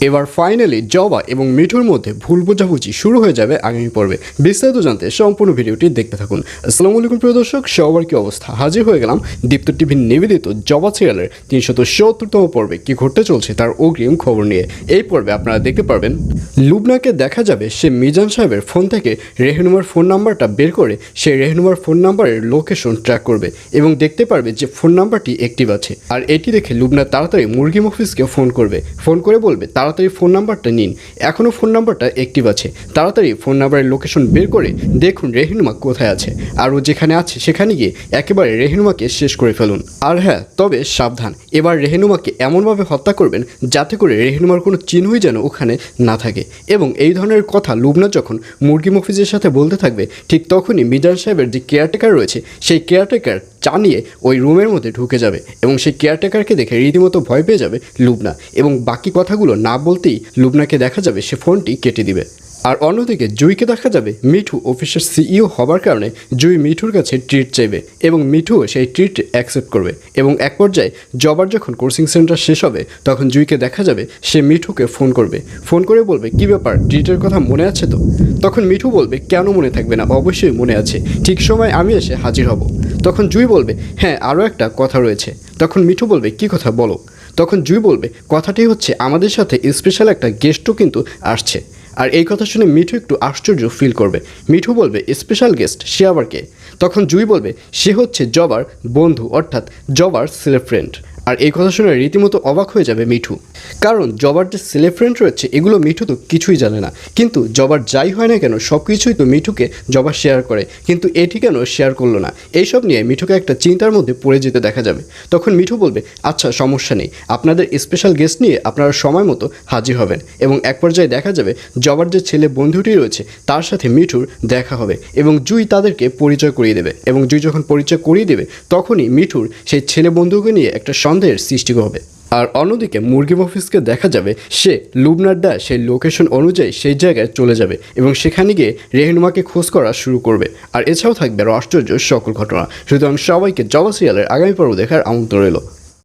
এবার ফাইনালি জবা এবং মিঠুর মধ্যে ভুল বোঝাবুঝি শুরু হয়ে যাবে আগামী পর্বে। বিস্তারিত জানতে সম্পূর্ণ ভিডিওটি দেখতে থাকুন। আসসালামু আলাইকুম প্রিয় দর্শক, সবার কি অবস্থা? হাজির হয়ে গেলাম দীপ্ত টিভির নিবেদিত জবা সিরিয়ালের ৩৭০তম পর্বে কি ঘটতে চলছে তার অগ্রিম খবর নিয়ে। এই পর্বে আপনারা দেখতে পারবেন লুবনাকে দেখা যাবে সে মিজান সাহেবের ফোন থেকে রেহনুমার ফোন নাম্বারটা বের করে সে রেহনুমার ফোন নাম্বারের লোকেশন ট্র্যাক করবে এবং দেখতে পারবে যে ফোন নাম্বারটি অ্যাক্টিভ আছে। আর এটি দেখে লুবনা তাড়াতাড়ি মুরগি মফিজকে ফোন করবে, ফোন করে বলবে তাড়াতাড়ি ফোন নাম্বারটা নিন, এখনও ফোন নাম্বারটা অ্যাক্টিভ আছে, তাড়াতাড়ি ফোন নাম্বারের লোকেশন বের করে দেখুন রেহনুমা কোথায় আছে, আর ও যেখানে আছে সেখানে গিয়ে একেবারে রেহনুমাকে শেষ করে ফেলুন। আর হ্যাঁ, তবে সাবধান, এবার রেহনুমাকে এমনভাবে হত্যা করবেন যাতে করে রেহনুমার কোনো চিহ্নই যেন ওখানে না থাকে। এবং এই ধরনের কথা লুবনা যখন মুরগি মফিজের সাথে বলতে থাকবে, ঠিক তখনই মিজান সাহেবের যে কেয়ারটেকার রয়েছে সেই কেয়ারটেকার জানিয়ে ওই রুমের মধ্যে ঢুকে যাবে এবং সেই কেয়ারটেকারকে দেখে রীতিমতো ভয় পেয়ে যাবে লুবনা এবং বাকি কথাগুলো না বলতেই লুবনাকে দেখা যাবে সে ফোনটি কেটে দিবে। আর অন্যদিকে জুইকে দেখা যাবে মিঠু অফিসের সিইও হবার কারণে জুই মিঠুর কাছে ট্রিট চাইবে এবং মিঠুও সেই ট্রিট অ্যাকসেপ্ট করবে এবং এক পর্যায়ে জবার যখন কোচিং সেন্টার শেষ হবে তখন জুইকে দেখা যাবে সে মিঠুকে ফোন করবে, ফোন করে বলবে কী ব্যাপার, ট্রিটের কথা মনে আছে তো? তখন মিঠু বলবে কেন মনে থাকবে না, অবশ্যই মনে আছে, ঠিক সময় আমি এসে হাজির হব। তখন জুই বলবে হ্যাঁ, আরও একটা কথা রয়েছে। তখন মিঠু বলবে কী কথা বলো? তখন জুই বলবে কথাটি হচ্ছে আমাদের সাথে স্পেশাল একটা গেস্টও কিন্তু আসছে। আর এই কথা শুনে মিঠু একটু আশ্চর্য ফিল করবে। মিঠু বলবে স্পেশাল গেস্ট, সে আবার কে? তখন জুই বলবে সে হচ্ছে জবার বন্ধু, অর্থাৎ জবার ছেলে ফ্রেন্ড। আর এই কথা শুনে রীতিমতো অবাক হয়ে যাবে মিঠু, কারণ জবার যে ছেলে ফ্রেন্ড রয়েছে এগুলো মিঠু তো কিছুই জানে না। কিন্তু জবার যাই হয় না কেন সব কিছুই তো মিঠুকে জবা শেয়ার করে, কিন্তু এটি কেন শেয়ার করলো না, এইসব নিয়ে মিঠুকে একটা চিন্তার মধ্যে পড়ে যেতে দেখা যাবে। তখন মিঠু বলবে আচ্ছা সমস্যা নেই, আপনাদের স্পেশাল গেস্ট নিয়ে আপনারা সময় মতো হাজির হবেন। এবং এক পর্যায়ে দেখা যাবে জবার যে ছেলে বন্ধুটি রয়েছে তার সাথে মিঠুর দেখা হবে এবং জুই তাদেরকে পরিচয় করিয়ে দেবে। এবং জুই যখন পরিচয় করিয়ে দেবে তখনই মিঠুর সেই ছেলে বন্ধুকে নিয়ে একটা সন্দেহের সৃষ্টি হবে। আর অন্যদিকে মুরগি মফিজকে দেখা যাবে সে লুবনার দেয়া সেই লোকেশন অনুযায়ী সেই জায়গায় চলে যাবে এবং সেখানে গিয়ে রেহনুমাকে খোঁজ করা শুরু করবে। আর এছাড়াও থাকবে আরও আশ্চর্য সকল ঘটনা। সুতরাং সবাইকে জবা সিরিয়ালের আগামী পর্ব দেখার আমন্ত্রণ রইল।